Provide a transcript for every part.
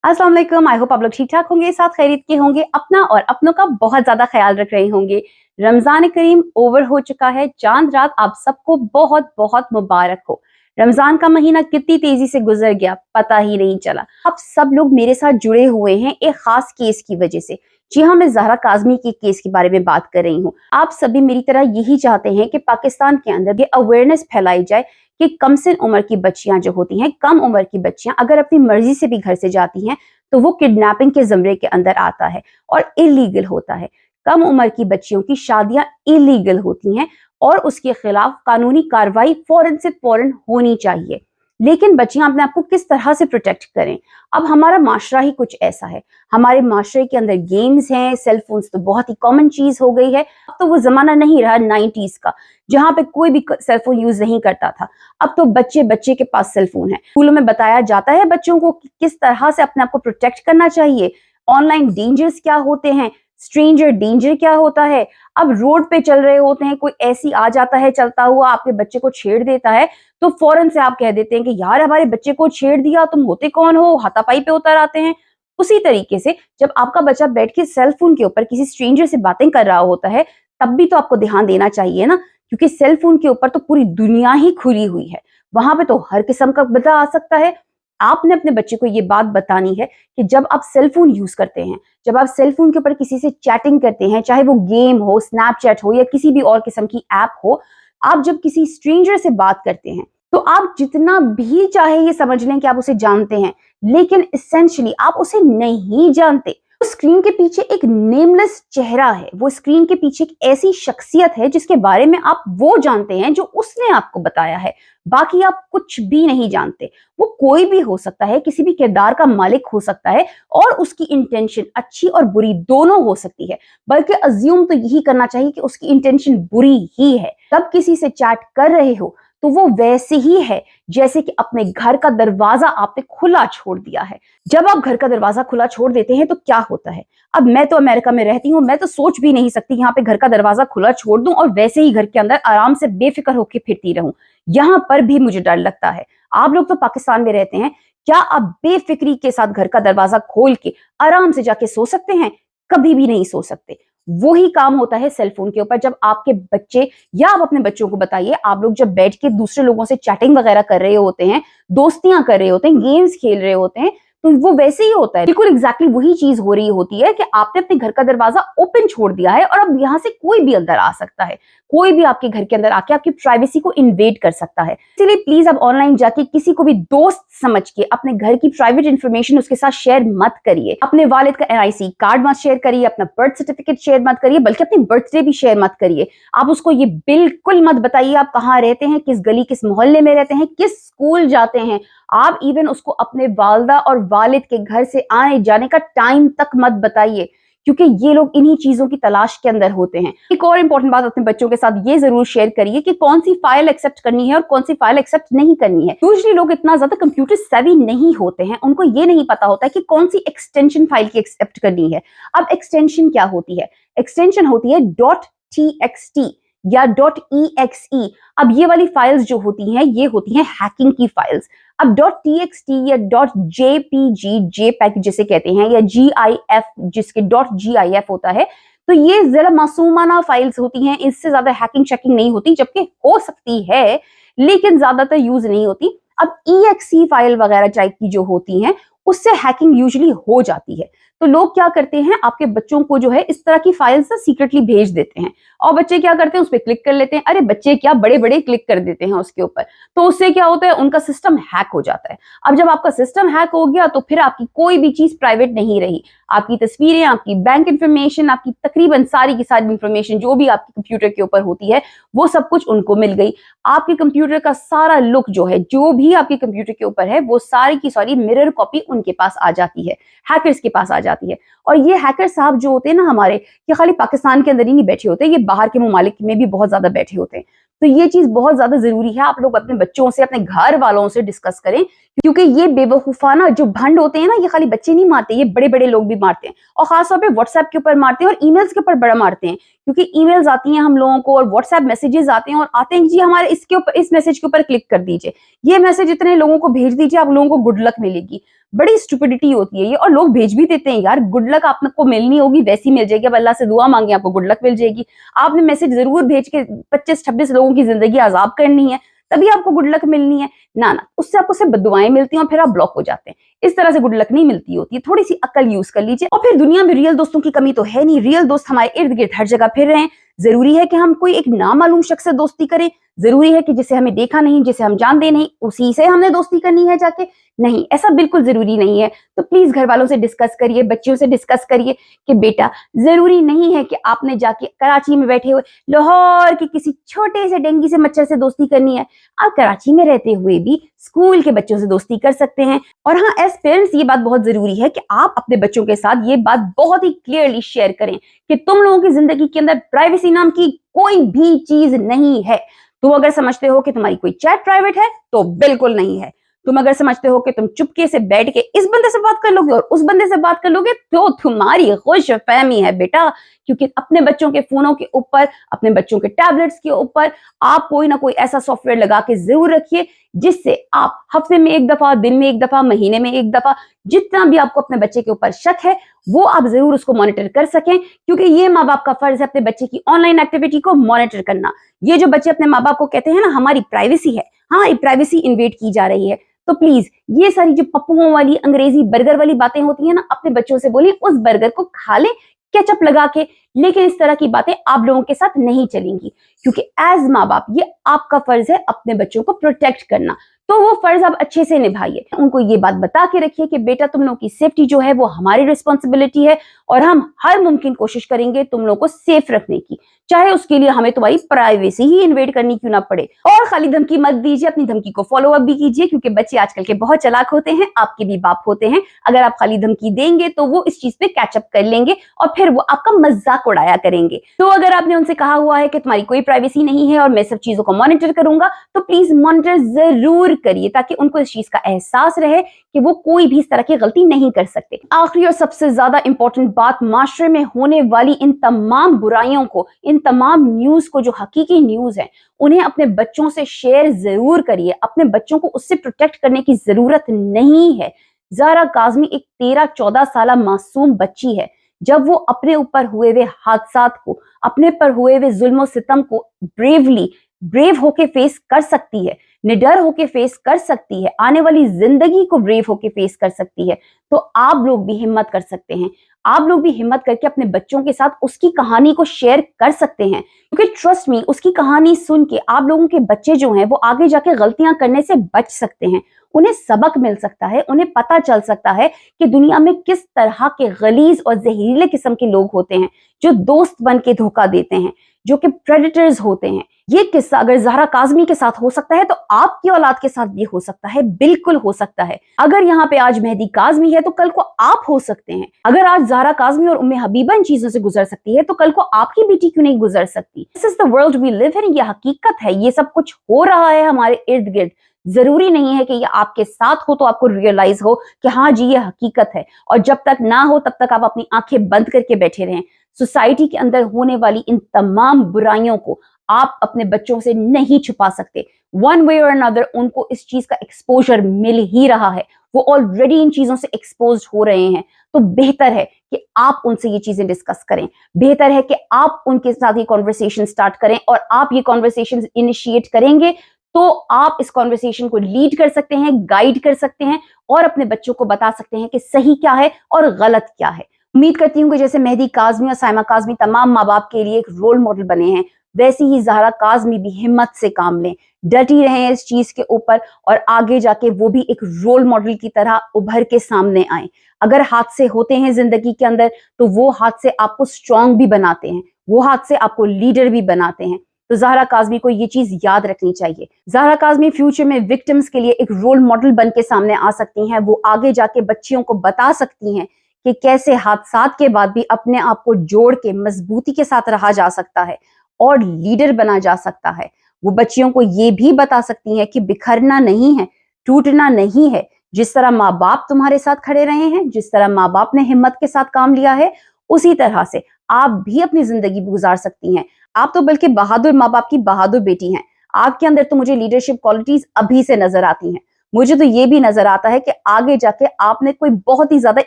अस्सलाम वालेकुम। I hope आप लोग ठीक ठाक होंगे, साथ खैरियत के होंगे, अपना और अपनों का बहुत ज्यादा ख्याल रख रहे होंगे। रमजान करीम ओवर हो चुका है, चांद रात आप सबको बहुत बहुत मुबारक हो। रमजान का महीना कितनी तेजी से गुजर गया पता ही नहीं चला। आप सब लोग मेरे साथ जुड़े हुए हैं एक खास केस की वजह से। जी हाँ, मैं ज़हरा काज़मी के केस के बारे में बात कर रही हूँ। आप सभी मेरी तरह यही चाहते हैं कि पाकिस्तान के अंदर ये अवेयरनेस फैलाई जाए कि कम से उम्र की बच्चियां जो होती हैं, कम उम्र की बच्चियां अगर अपनी मर्जी से भी घर से जाती हैं तो वो किडनैपिंग के ज़मरे के अंदर आता है और इलीगल होता है। कम उम्र की बच्चियों की शादियां इलीगल होती हैं और उसके खिलाफ कानूनी कार्रवाई फौरन से फौरन होनी चाहिए। लेकिन बच्चियां अपने आप को किस तरह से प्रोटेक्ट करें? अब हमारा माशरा ही कुछ ऐसा है। हमारे माशरे के अंदर गेम्स हैं, सेल फोन्स तो बहुत ही कॉमन चीज हो गई है। अब तो वो जमाना नहीं रहा 90s का, जहां पे कोई भी सेल फोन यूज नहीं करता था। अब तो बच्चे बच्चे के पास सेल फोन है। स्कूलों में बताया जाता है बच्चों को कि किस तरह से अपने आप को प्रोटेक्ट करना चाहिए, ऑनलाइन डेंजर्स क्या होते हैं, स्ट्रेंजर डेंजर क्या होता है। अब रोड पे चल रहे होते हैं, कोई ऐसी आ जाता है चलता हुआ, आपके बच्चे को छेड़ देता है तो फौरन से आप कह देते हैं कि यार हमारे बच्चे को छेड़ दिया, तुम होते कौन हो, हाथापाई पे उतर आते हैं। उसी तरीके से जब आपका बच्चा बैठ के सेल फोन के ऊपर किसी स्ट्रेंजर से बातें कर रहा होता है, तब भी तो आपको ध्यान देना चाहिए ना, क्योंकि सेल फोन के ऊपर तो पूरी दुनिया ही खुली हुई है। वहां पे तो हर किस्म का बंदा आ सकता है। आपने अपने बच्चे को ये बात बतानी है कि जब आप सेल फोन यूज करते हैं, जब आप सेल फोन के ऊपर किसी से चैटिंग करते हैं, चाहे वो गेम हो, स्नैपचैट हो या किसी भी और किस्म की ऐप हो, आप जब किसी स्ट्रेंजर से बात करते हैं तो आप जितना भी चाहे ये समझ लें कि आप उसे जानते हैं, लेकिन एसेंशियली आप उसे नहीं जानते। स्क्रीन के पीछे एक नेमलेस चेहरा है, वो स्क्रीन के पीछे एक ऐसी शख्सियत है जिसके बारे में आप वो जानते हैं जो उसने आपको बताया है, बाकी आप कुछ भी नहीं जानते। वो कोई भी हो सकता है, किसी भी किरदार का मालिक हो सकता है और उसकी इंटेंशन अच्छी और बुरी दोनों हो सकती है, बल्कि अज्यूम तो यही करना चाहिए कि उसकी इंटेंशन बुरी ही है। तब किसी से चैट कर रहे हो तो वो वैसे ही है जैसे कि अपने घर का दरवाजा आपने खुला छोड़ दिया है। जब आप घर का दरवाजा खुला छोड़ देते हैं तो क्या होता है? अब मैं तो अमेरिका में रहती हूँ, मैं तो सोच भी नहीं सकती यहाँ पे घर का दरवाजा खुला छोड़ दूं और वैसे ही घर के अंदर आराम से बेफिक्र होकर फिरती रहूं। यहाँ पर भी मुझे डर लगता है। आप लोग तो पाकिस्तान में रहते हैं, क्या आप बेफिक्री के साथ घर का दरवाजा खोल के आराम से जाके सो सकते हैं? कभी भी नहीं सो सकते। वो ही काम होता है सेल फोन के ऊपर। जब आपके बच्चे या आप अपने बच्चों को बताइए, आप लोग जब बैठ के दूसरे लोगों से चैटिंग वगैरह कर रहे होते हैं, दोस्तियां कर रहे होते हैं, गेम्स खेल रहे होते हैं, तो वो वैसे ही होता है। बिल्कुल एग्जैक्टली वही चीज हो रही होती है कि आपने अपने घर का दरवाजा ओपन छोड़ दिया है और अब यहां से कोई भी अंदर आ सकता है। कोई भी आपके घर के अंदर आके आपकी प्राइवेसी को इन्वेड कर सकता है। इसलिए प्लीज आप ऑनलाइन जाके किसी को भी दोस्त समझ के अपने घर की प्राइवेट इंफॉर्मेशन उसके साथ शेयर मत करिए। अपने वालिद का NIC कार्ड मत शेयर करिए, अपना बर्थ सर्टिफिकेट शेयर मत करिए, बल्कि अपनी बर्थडे भी शेयर मत करिए। आप उसको ये बिल्कुल मत बताइए आप कहाँ रहते हैं, किस गली किस मोहल्ले में रहते हैं, किस स्कूल जाते हैं। आप इवन उसको अपने वालदा और वालिद के घर से आने जाने का टाइम तक मत बताइए, क्योंकि ये लोग इन्हीं चीजों की तलाश के अंदर होते हैं। एक और इंपॉर्टेंट बात अपने बच्चों के साथ ये जरूर शेयर करिए कि कौन सी फाइल एक्सेप्ट करनी है और कौन सी फाइल एक्सेप्ट नहीं करनी है। यूजुअली लोग इतना ज्यादा कंप्यूटर सेवी नहीं होते हैं, उनको ये नहीं पता होता है कि कौन सी एक्सटेंशन फाइल की एक्सेप्ट करनी है। अब एक्सटेंशन क्या होती है? एक्सटेंशन होती है .txt या .exe। अब ये वाली फाइल्स जो होती हैं, ये होती हैं हैकिंग की फाइल्स। अब .txt या .jpg JPEG जिसे कहते हैं, या GIF जिसके .gif होता है, तो ये जरा मासूमाना फाइल्स होती हैं, इससे ज्यादा हैकिंग चेकिंग नहीं होती, जबकि हो सकती है लेकिन ज्यादातर यूज नहीं होती। अब exe फाइल वगैरह टाइप की जो होती हैं, उससे हैकिंग यूजुअली हो जाती है। तो लोग क्या करते हैं, आपके बच्चों को जो है इस तरह की फाइल्स सीक्रेटली भेज देते हैं और बच्चे क्या करते हैं, उस पर क्लिक कर लेते हैं। अरे बच्चे क्या, बड़े बड़े क्लिक कर देते हैं उसके ऊपर, तो उससे क्या होता है, उनका सिस्टम हैक हो जाता है। अब जब आपका सिस्टम हैक हो गया तो फिर आपकी कोई भी चीज प्राइवेट नहीं रही। आपकी तस्वीरें, आपकी बैंक इंफॉर्मेशन, आपकी तकरीबन सारी की सारी इंफॉर्मेशन जो भी आपके कंप्यूटर के ऊपर होती है, वो सब कुछ उनको मिल गई। आपके कंप्यूटर का सारा लुक जो है, जो भी आपके कंप्यूटर के ऊपर है, वो सारी की सारी मिरर कॉपी उनके पास आ जाती है, हैकर्स के पास आ जाती है। और ये हैकर साहब जो होते हैं ना हमारे, ये खाली पाकिस्तान के अंदर ही नहीं बैठे होते, ये बाहर के ममालिक में भी बहुत ज्यादा बैठे होते हैं। तो ये चीज बहुत ज्यादा जरूरी है, आप लोग अपने बच्चों से, अपने घर वालों से डिस्कस करें क्योंकि ये बेवकूफाना जो भंड होते हैं ना, ये खाली बच्चे नहीं मारते, ये बड़े बड़े लोग भी मारते हैं, और खासतौर पे व्हाट्सएप के ऊपर मारते हैं और ईमेल्स के ऊपर बड़ा मारते हैं। क्योंकि ईमेल्स आती हैं हम लोगों को और व्हाट्सएप मैसेजेस आते हैं और आते हैं जी हमारे इसके ऊपर, इस मैसेज के ऊपर क्लिक कर दीजिए, ये मैसेज इतने लोगों को भेज दीजिए, आप लोगों को गुड लक मिलेगी। बड़ी स्टुपिडिटी होती है ये, और लोग भेज भी देते हैं यार, गुड लक आपको मिलनी होगी वैसी मिल जाएगी, अब अल्लाह से दुआ मांगे आपको गुड लक मिल जाएगी। आपने मैसेज जरूर भेज के 25-26 लोगों की जिंदगी आजाब करनी है तभी आपको गुड लक मिलनी है ना, ना उससे आपको सिर्फ बदुआएं मिलती हैं और फिर आप ब्लॉक हो जाते हैं। इस तरह से गुड लक नहीं मिलती होती है, थोड़ी सी अकल यूज कर लीजिए। और फिर दुनिया में रियल दोस्तों की कमी तो है नहीं, रियल दोस्त हमारे इर्द गिर्द हर जगह फिर रहे हैं। जरूरी है कि हम कोई एक नामालूम शख्स से दोस्ती करें, जरूरी है कि जिसे हमें देखा नहीं, जिसे हम जानते नहीं, उसी से हमने दोस्ती करनी है जाके? नहीं, ऐसा बिल्कुल जरूरी नहीं है। तो प्लीज घर वालों से डिस्कस करिए, बच्चियों से डिस्कस करिए कि बेटा जरूरी नहीं है कि आपने जाके कराची में बैठे हुए लाहौर के किसी छोटे से डेंगी से मच्छर से दोस्ती करनी है। आप कराची में रहते हुए भी स्कूल के बच्चों से दोस्ती कर सकते हैं। और हाँ, एज पेरेंट्स ये बात बहुत जरूरी है कि आप अपने बच्चों के साथ ये बात बहुत ही क्लियरली शेयर करें कि तुम लोगों की जिंदगी के अंदर प्राइवेसी नाम की कोई भी चीज नहीं है। तुम अगर समझते हो कि तुम्हारी कोई चैट प्राइवेट है तो बिल्कुल नहीं है। तुम अगर समझते हो कि तुम चुपके से बैठ के इस बंदे से बात कर लोगे और उस बंदे से बात कर लोगे तो तुम्हारी खुशफहमी है बेटा। क्योंकि अपने बच्चों के फोनों के ऊपर, अपने बच्चों के टैबलेट्स के ऊपर आप कोई ना कोई ऐसा सॉफ्टवेयर लगा के जरूर रखिए जिससे आप हफ्ते में एक दफा, दिन में एक दफा, महीने में एक दफा, जितना भी आपको अपने बच्चे के ऊपर शक है वो आप जरूर उसको मॉनिटर कर सकें। क्योंकि ये माँ बाप का फर्ज है अपने बच्चे की ऑनलाइन एक्टिविटी को मॉनिटर करना। ये जो बच्चे अपने माँ बाप को कहते हैं ना हमारी प्राइवेसी है, हाँ ये प्राइवेसी इन्वेड की जा रही है, तो प्लीज ये सारी जो पप्पुओं वाली अंग्रेजी बर्गर वाली बातें होती है ना, अपने बच्चों से बोलिए उस बर्गर को खा ले केचप लगा के, लेकिन इस तरह की बातें आप लोगों के साथ नहीं चलेंगी। क्योंकि एज माँ बाप ये आपका फर्ज है अपने बच्चों को प्रोटेक्ट करना, तो वो फर्ज आप अच्छे से निभाइए। उनको ये बात बता के रखिए कि बेटा तुम लोगों की सेफ्टी जो है वो हमारी रिस्पॉन्सिबिलिटी है और हम हर मुमकिन कोशिश करेंगे तुम लोगों को सेफ रखने की, चाहे उसके लिए हमें तुम्हारी प्राइवेसी ही इन्वेड करनी क्यों ना पड़े। और खाली धमकी मत दीजिए, अपनी धमकी को फॉलो अप भी कीजिए, क्योंकि बच्चे आजकल के बहुत चालाक होते हैं, आपके भी बाप होते हैं। अगर आप खाली धमकी देंगे तो वो इस चीज पे कैचअप कर लेंगे और फिर वो आपका मजाक उड़ाया करेंगे। तो अगर आपने उनसे कहा हुआ है कि तुम्हारी कोई प्राइवेसी नहीं है और मैं सब चीजों को मॉनिटर करूंगा, तो प्लीज मॉनिटर जरूर करिए ताकि उनको इस चीज का एहसास रहे कि वो कोई भी इस तरह की गलती नहीं कर सकते। आखिरी और सबसे ज्यादा इंपॉर्टेंट बात, माशरे में होने वाली इन तमाम बुराइयों को, इन तमाम न्यूज को जो हकीकी न्यूज है, उन्हें अपने बच्चों से शेयर जरूर करिए। अपने बच्चों को उससे प्रोटेक्ट करने की जरूरत नहीं है। ज़हरा काज़मी एक 13-14 साल मासूम बच्ची है। जब वो अपने ऊपर हुए हुए हादसात को, अपने पर हुए हुए जुल्म सितम को ब्रेव होके फेस कर सकती है, निडर होके फेस कर सकती है, आने वाली जिंदगी को ब्रेव होके फेस कर सकती है, तो आप लोग भी हिम्मत कर सकते हैं। आप लोग भी हिम्मत करके अपने बच्चों के साथ उसकी कहानी को शेयर कर सकते हैं, क्योंकि ट्रस्ट मी, उसकी कहानी सुन के आप लोगों के बच्चे जो हैं वो आगे जाके गलतियां करने से बच सकते हैं। उन्हें सबक मिल सकता है, उन्हें पता चल सकता है कि दुनिया में किस तरह के गलीज और जहरीले किस्म के लोग होते हैं जो दोस्त बन के धोखा देते हैं, जो कि प्रेडेटर्स होते हैं। ये किस्सा अगर ज़हरा काज़मी के साथ हो सकता है तो आपकी औलाद के साथ भी हो सकता है, बिल्कुल हो सकता है। अगर यहाँ पे आज मेहदी काज़मी है तो कल को आप हो सकते हैं। अगर आज ज़हरा काज़मी और उम्मे हबीबा इन चीजों से गुजर सकती है तो कल को आपकी बेटी क्यों नहीं गुजर सकती। This is the world we live in, ये हकीकत है, ये सब कुछ हो रहा है हमारे इर्द गिर्द। जरूरी नहीं है कि ये आपके साथ हो तो आपको रियलाइज हो कि हाँ जी ये हकीकत है, और जब तक ना हो तब तक आप अपनी आंखें बंद करके बैठे रहें। सोसाइटी के अंदर होने वाली इन तमाम बुराइयों को आप अपने बच्चों से नहीं छुपा सकते। वन वे और अनदर उनको इस चीज का एक्सपोजर मिल ही रहा है, वो ऑलरेडी इन चीजों से एक्सपोज हो रहे हैं। तो बेहतर है कि आप उनसे ये चीजें डिस्कस करें, बेहतर है कि आप उनके साथ ये कॉन्वर्सेशन स्टार्ट करें, और आप ये कॉन्वर्सेशन इनिशिएट करेंगे तो आप इस कॉन्वर्सेशन को लीड कर सकते हैं, गाइड कर सकते हैं और अपने बच्चों को बता सकते हैं कि सही क्या है और गलत क्या है। उम्मीद करती हूँ कि जैसे मेहदी काज़मी और साइमा काज़मी तमाम माँ बाप के लिए एक रोल मॉडल बने हैं, वैसे ही ज़हरा काज़मी भी हिम्मत से काम लें, डटी रहें इस चीज के ऊपर, और आगे जाके वो भी एक रोल मॉडल की तरह उभर के सामने आए। अगर हादसे होते हैं जिंदगी के अंदर तो वो हादसे आपको स्ट्रांग भी बनाते हैं, वो हादसे आपको लीडर भी बनाते हैं। तो ज़हरा काज़मी को ये चीज याद रखनी चाहिए। ज़हरा काज़मी फ्यूचर में विक्टिम्स के लिए एक रोल मॉडल बन के सामने आ सकती हैं। वो आगे जाके बच्चियों को बता सकती हैं कि कैसे हादसात के बाद भी अपने आप को जोड़ के मजबूती के साथ रहा जा सकता है और लीडर बना जा सकता है। वो बच्चियों को ये भी बता सकती हैं कि बिखरना नहीं है, टूटना नहीं है। जिस तरह माँ बाप तुम्हारे साथ खड़े रहे हैं, जिस तरह माँ बाप ने हिम्मत के साथ काम लिया है, उसी तरह से आप भी अपनी जिंदगी गुजार सकती हैं। आप तो बल्कि बहादुर माँ बाप की बहादुर बेटी हैं। आपके अंदर तो मुझे लीडरशिप क्वालिटीज अभी से नजर आती हैं। मुझे तो ये भी नजर आता है कि आगे जाके आपने कोई बहुत ही ज्यादा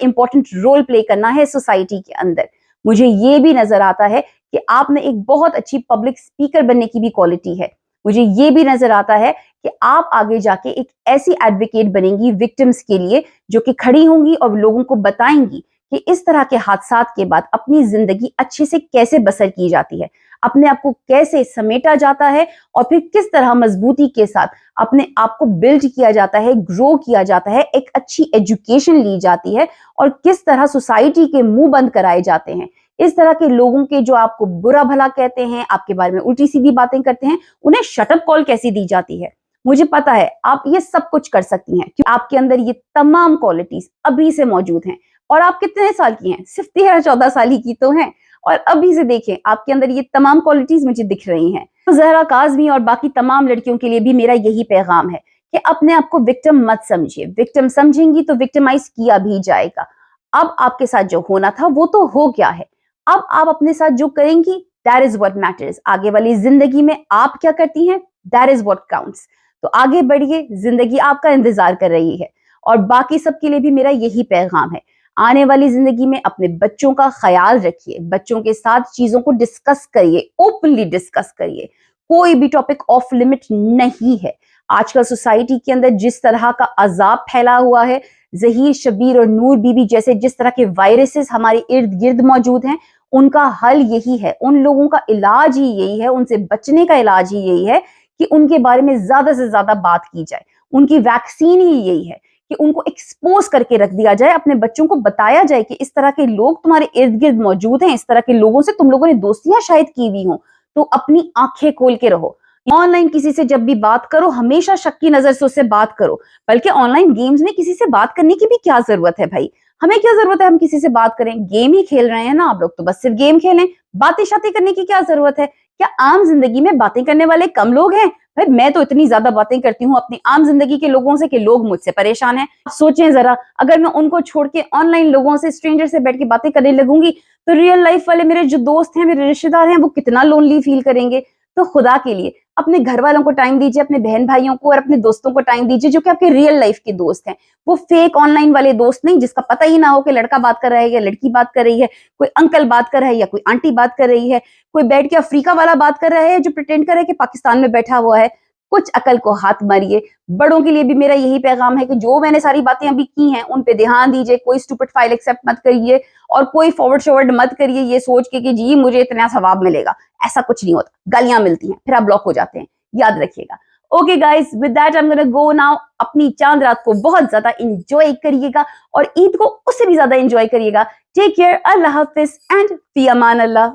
इंपॉर्टेंट रोल प्ले करना है सोसाइटी के अंदर। मुझे ये भी नजर आता है कि आपने एक बहुत अच्छी पब्लिक स्पीकर बनने की भी क्वालिटी है। मुझे ये भी नजर आता है कि आप आगे जाके एक ऐसी एडवोकेट बनेंगी विक्टिम्स के लिए, जो कि खड़ी होंगी और लोगों को बताएंगी कि इस तरह के हादसात के बाद अपनी जिंदगी अच्छे से कैसे बसर की जाती है, अपने आप को कैसे समेटा जाता है और फिर किस तरह मजबूती के साथ अपने आप को बिल्ड किया जाता है, ग्रो किया जाता है, एक अच्छी एजुकेशन ली जाती है और किस तरह सोसाइटी के मुंह बंद कराए जाते हैं। इस तरह के लोगों के जो आपको बुरा भला कहते हैं, आपके बारे में उल्टी सीधी बातें करते हैं, उन्हें शटअप कॉल कैसी दी जाती है। मुझे पता है आप ये सब कुछ कर सकती हैं, क्योंकि आपके अंदर ये तमाम क्वालिटीज अभी से मौजूद हैं। और आप कितने साल की हैं? सिर्फ 13-14 साल ही की तो हैं, और अभी से देखें आपके अंदर ये तमाम क्वालिटीज मुझे दिख रही हैं। तो जहरा काज़मी और बाकी तमाम लड़कियों के लिए भी मेरा यही पैगाम है कि अपने आप को विक्टिम मत समझिए। विक्टिम समझेंगी तो विक्टिमाइज किया भी जाएगा। अब आपके साथ जो होना था वो तो हो गया है। अब आप अपने साथ जो करेंगी, दैट इज व्हाट मैटर्स। आगे वाली जिंदगी में आप क्या करती हैं, दैट इज व्हाट काउंट्स। तो आगे बढ़िए, जिंदगी आपका इंतजार कर रही है। और बाकी सबके लिए भी मेरा यही पैगाम है, आने वाली जिंदगी में अपने बच्चों का ख्याल रखिए, बच्चों के साथ चीजों को डिस्कस करिए, ओपनली डिस्कस करिए। कोई भी टॉपिक ऑफ लिमिट नहीं है। आजकल सोसाइटी के अंदर जिस तरह का अजाब फैला हुआ है, जहीर, शबीर और नूर बीबी जैसे जिस तरह के वायरसेस हमारे इर्द गिर्द मौजूद हैं, उनका हल यही है, उन लोगों का इलाज ही यही है, उनसे बचने का इलाज ही यही है कि उनके बारे में ज्यादा से ज्यादा बात की जाए। उनकी वैक्सीन ही यही है कि उनको एक्सपोज करके रख दिया जाए, अपने बच्चों को बताया जाए कि इस तरह के लोग तुम्हारे इर्द गिर्द मौजूद हैं, इस तरह के लोगों से तुम लोगों ने दोस्तियां शायद की हुई हो, तो अपनी आंखें खोल के रहो। ऑनलाइन किसी से जब भी बात करो, हमेशा शक की नजर से उससे बात करो। बल्कि ऑनलाइन गेम्स में किसी से बात करने की भी क्या जरूरत है भाई? हमें क्या जरूरत है हम किसी से बात करें? गेम ही खेल रहे हैं ना आप लोग, तो बस सिर्फ गेम खेलें। बातें शातें करने की क्या जरूरत है? क्या आम जिंदगी में बातें करने वाले कम लोग हैं? भाई मैं तो इतनी ज्यादा बातें करती हूँ अपनी आम जिंदगी के लोगों से कि लोग मुझसे परेशान हैं। सोचें जरा, अगर मैं उनको छोड़ के ऑनलाइन लोगों से, स्ट्रेंजर से बैठ के बातें करने लगूंगी, तो रियल लाइफ वाले मेरे जो दोस्त हैं, मेरे रिश्तेदार हैं, वो कितना लोनली फील करेंगे। तो खुदा के लिए अपने घर वालों को टाइम दीजिए, अपने बहन भाइयों को और अपने दोस्तों को टाइम दीजिए जो कि आपके रियल लाइफ के दोस्त हैं। वो फेक ऑनलाइन वाले दोस्त नहीं, जिसका पता ही ना हो कि लड़का बात कर रहा है या लड़की बात कर रही है, कोई अंकल बात कर रहा है या कोई आंटी बात कर रही है, कोई बैठ के अफ्रीका वाला बात कर रहा है जो प्रिटेंड कर रहा है कि पाकिस्तान में बैठा हुआ है। कुछ अकल को हाथ मारिए। बड़ों के लिए भी मेरा यही पैगाम है कि जो मैंने सारी बातें अभी की हैं उन पे ध्यान दीजिए। कोई स्टूपिड फाइल एक्सेप्ट मत करिए और कोई फॉरवर्ड मत करिए ये सोच के कि जी मुझे इतना सवाब मिलेगा। ऐसा कुछ नहीं होता, गालियां मिलती हैं, फिर आप ब्लॉक हो जाते हैं, याद रखिएगा। Okay guys, with that I am gonna go now. अपनी चांद रात को बहुत ज्यादा इंजॉय करिएगा और ईद को उससे भी ज्यादा इंजॉय करिएगा। टेक केयर, अल्लाह हाफिज एंड फी अमान अल्लाह।